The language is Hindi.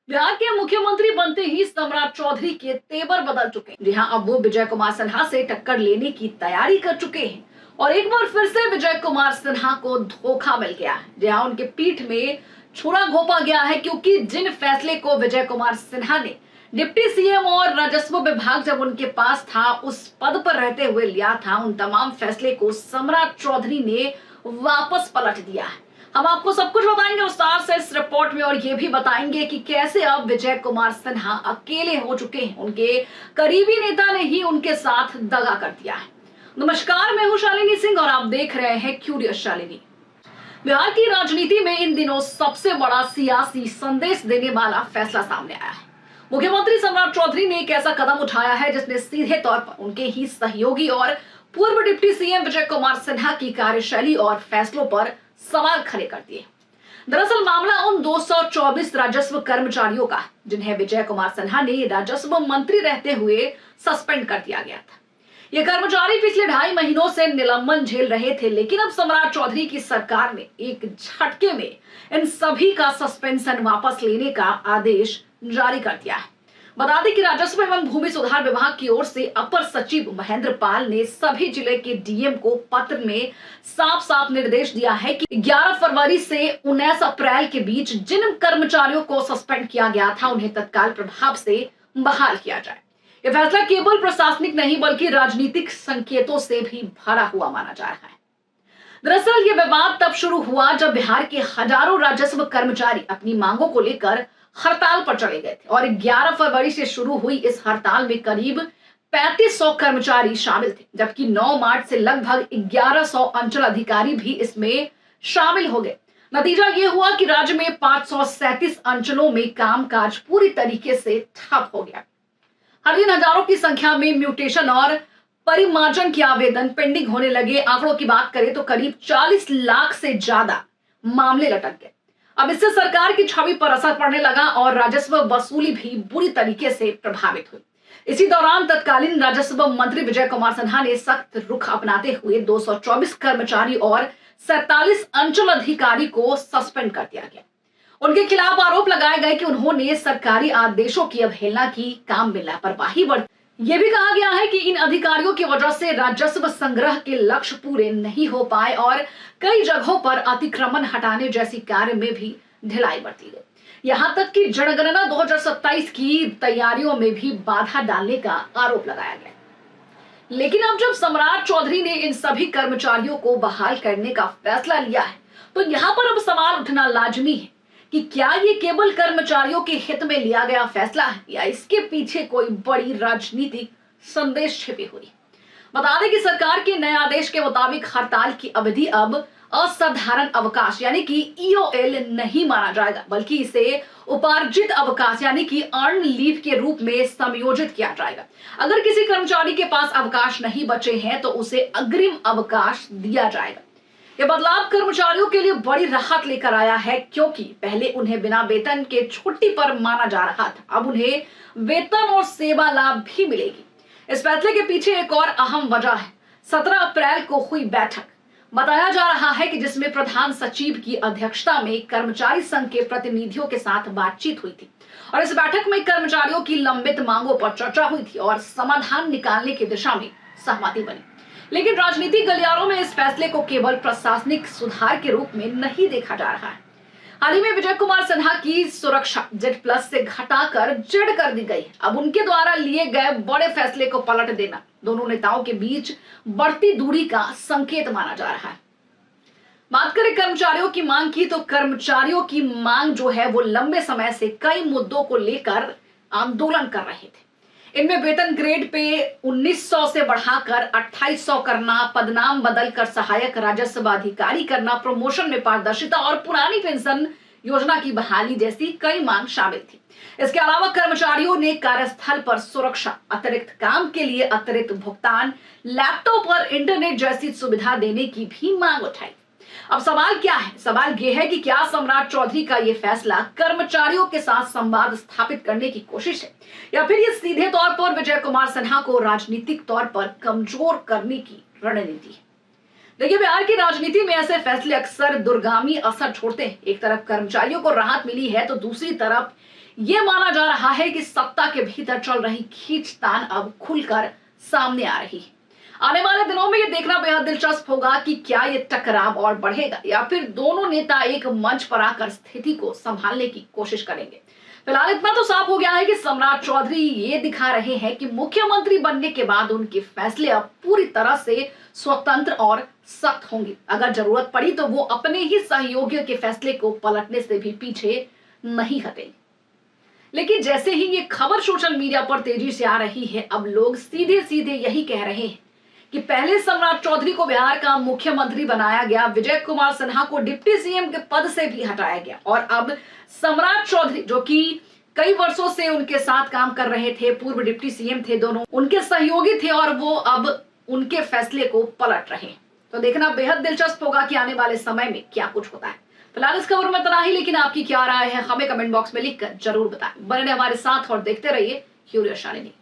बिहार के मुख्यमंत्री बनते ही सम्राट चौधरी के तेवर बदल चुके हैं। जी हाँ, अब वो विजय कुमार सिन्हा से टक्कर लेने की तैयारी कर चुके हैं और एक बार फिर से विजय कुमार सिन्हा को धोखा मिल गया है। जी हाँ, उनके पीठ में छुरा घोंपा गया है, क्योंकि जिन फैसले को विजय कुमार सिन्हा ने डिप्टी सीएम और राजस्व विभाग जब उनके पास था, उस पद पर रहते हुए लिया था, उन तमाम फैसले को सम्राट चौधरी ने वापस पलट दिया है। हम आपको सब कुछ बताएंगे विस्तार से इस रिपोर्ट में, और ये भी बताएंगे कि कैसे अब विजय कुमार सिन्हा अकेले हो चुके हैं। उनके करीबी नेता ने ही उनके साथ दगा कर दिया है। नमस्कार, मैं हूं शालिनी सिंह और आप देख रहे हैं क्यूरियस शालिनी। बिहार की राजनीति में इन दिनों सबसे बड़ा सियासी संदेश देने वाला फैसला सामने आया है। मुख्यमंत्री सम्राट चौधरी ने एक ऐसा कदम उठाया है जिसने सीधे तौर पर उनके ही सहयोगी और पूर्व डिप्टी सीएम विजय कुमार सिन्हा की कार्यशैली और फैसलों पर सवाल खड़े कर दिए। दरअसल मामला उन 224 राजस्व कर्मचारियों का, जिन्हें विजय कुमार सिन्हा ने राजस्व मंत्री रहते हुए सस्पेंड कर दिया गया था। ये कर्मचारी पिछले 2.5 महीनों से निलंबन झेल रहे थे, लेकिन अब सम्राट चौधरी की सरकार ने एक झटके में इन सभी का सस्पेंशन वापस लेने का आदेश जारी कर दिया है। बता दें कि राजस्व एवं भूमि सुधार विभाग की ओर से अपर सचिव महेंद्र पाल ने सभी जिले के डीएम को पत्र में साफ साफ निर्देश दिया है कि 11 फरवरी से 19 अप्रैल के बीच जिन कर्मचारियों को सस्पेंड किया गया था, उन्हें तत्काल प्रभाव से बहाल किया जाए। यह फैसला केवल प्रशासनिक नहीं बल्कि राजनीतिक संकेतों से भी भरा हुआ माना जा रहा है। दरअसल ये विवाद तब शुरू हुआ जब बिहार के हजारों राजस्व कर्मचारी अपनी मांगों को लेकर हड़ताल पर चले गए थे और 11 फरवरी से शुरू हुई इस हड़ताल में करीब 3500 कर्मचारी शामिल थे, जबकि 9 मार्च से लगभग 1100 अंचल अधिकारी भी इसमें शामिल हो गए। नतीजा ये हुआ कि राज्य में 537 अंचलों में कामकाज पूरी तरीके से ठप हो गया। हर दिन हजारों की संख्या में म्यूटेशन और परिमार्जन के आवेदन पेंडिंग होने लगे। आंकड़ों की बात करें तो करीब 40 लाख से ज्यादा मामले लटक गए। अब इससे सरकार की छवि पर असर पड़ने लगा और राजस्व वसूली भी बुरी तरीके से प्रभावित हुई। इसी दौरान तत्कालीन राजस्व मंत्री विजय कुमार सिन्हा ने सख्त रुख अपनाते हुए 224 कर्मचारी और 47 अंचल अधिकारी को सस्पेंड कर दिया गया। उनके खिलाफ आरोप लगाए गए कि उन्होंने सरकारी आदेशों की अवहेलना की, काम में लापरवाही बरती। ये भी कहा गया है कि इन अधिकारियों की वजह से राजस्व संग्रह के लक्ष्य पूरे नहीं हो पाए और कई जगहों पर अतिक्रमण हटाने जैसी कार्य में भी ढिलाई बरती गई। यहाँ तक कि जनगणना 2027 की तैयारियों में भी बाधा डालने का आरोप लगाया गया। लेकिन अब जब सम्राट चौधरी ने इन सभी कर्मचारियों को बहाल करने का फैसला लिया है, तो यहाँ पर अब सवाल उठना लाजमी है कि क्या ये केवल कर्मचारियों के हित में लिया गया फैसला है या इसके पीछे कोई बड़ी राजनीतिक संदेश छिपी हुई। बता दें कि सरकार के नए आदेश के मुताबिक हड़ताल की अवधि अब असाधारण अवकाश यानी कि ईओएल नहीं माना जाएगा, बल्कि इसे उपार्जित अवकाश यानी कि अर्न लीव के रूप में समायोजित किया जाएगा। अगर किसी कर्मचारी के पास अवकाश नहीं बचे हैं तो उसे अग्रिम अवकाश दिया जाएगा। यह बदलाव कर्मचारियों के लिए बड़ी राहत लेकर आया है, क्योंकि पहले उन्हें बिना वेतन के छुट्टी पर माना जा रहा था। अब उन्हें वेतन और सेवा लाभ भी मिलेगी। इस फैसले के पीछे एक और अहम वजह है 17 अप्रैल को हुई बैठक। बताया जा रहा है कि जिसमें प्रधान सचिव की अध्यक्षता में कर्मचारी संघ के प्रतिनिधियों के साथ बातचीत हुई थी और इस बैठक में कर्मचारियों की लंबित मांगों पर चर्चा हुई थी और समाधान निकालने की दिशा में सहमति बनी। लेकिन राजनीतिक गलियारों में इस फैसले को केवल प्रशासनिक सुधार के रूप में नहीं देखा जा रहा है। हाल ही में विजय कुमार सिन्हा की सुरक्षा Z+ से घटाकर Z कर दी गई। अब उनके द्वारा लिए गए बड़े फैसले को पलट देना दोनों नेताओं के बीच बढ़ती दूरी का संकेत माना जा रहा है। बात करें कर्मचारियों की मांग की, तो कर्मचारियों की मांग जो है वो लंबे समय से कई मुद्दों को लेकर आंदोलन कर रहे थे। इनमें वेतन ग्रेड पे 1900 से बढ़ाकर 2800 करना, पदनाम बदलकर सहायक राजस्व अधिकारी करना, प्रमोशन में पारदर्शिता और पुरानी पेंशन योजना की बहाली जैसी कई मांग शामिल थी। इसके अलावा कर्मचारियों ने कार्यस्थल पर सुरक्षा, अतिरिक्त काम के लिए अतिरिक्त भुगतान, लैपटॉप और इंटरनेट जैसी सुविधा देने की भी मांग उठाई। अब सवाल क्या है? सवाल यह है कि क्या सम्राट चौधरी का यह फैसला कर्मचारियों के साथ संवाद स्थापित करने की कोशिश है या फिर ये सीधे तौर पर विजय कुमार सिन्हा को राजनीतिक तौर पर कमजोर करने की रणनीति है? देखिए, बिहार की राजनीति में ऐसे फैसले अक्सर दूरगामी असर छोड़ते हैं। एक तरफ कर्मचारियों को राहत मिली है तो दूसरी तरफ ये माना जा रहा है कि सत्ता के भीतर चल रही खींचतान अब खुलकर सामने आ रही है। आने वाले दिनों में ये देखना बेहद दिलचस्प होगा कि क्या ये टकराव और बढ़ेगा या फिर दोनों नेता एक मंच पर आकर स्थिति को संभालने की कोशिश करेंगे। फिलहाल इतना तो साफ हो गया है कि सम्राट चौधरी ये दिखा रहे हैं कि मुख्यमंत्री बनने के बाद उनके फैसले अब पूरी तरह से स्वतंत्र और सख्त होंगे। अगर जरूरत पड़ी तो वो अपने ही सहयोगियों के फैसले को पलटने से भी पीछे नहीं हटेंगे। लेकिन जैसे ही ये खबर सोशल मीडिया पर तेजी से आ रही है, अब लोग सीधे सीधे यही कह रहे हैं कि पहले सम्राट चौधरी को बिहार का मुख्यमंत्री बनाया गया, विजय कुमार सिन्हा को डिप्टी सीएम के पद से भी हटाया गया और अब सम्राट चौधरी जो कि कई वर्षों से उनके साथ काम कर रहे थे, पूर्व डिप्टी सीएम थे, दोनों उनके सहयोगी थे और वो अब उनके फैसले को पलट रहे हैं। तो देखना बेहद दिलचस्प होगा कि आने वाले समय में क्या कुछ होता है। फिलहाल इस खबर में इतना ही, लेकिन आपकी क्या राय है हमें कमेंट बॉक्स में लिखकर जरूर बताएं। बने रहिए हमारे साथ और देखते रहिए क्यूरियस शालिनी।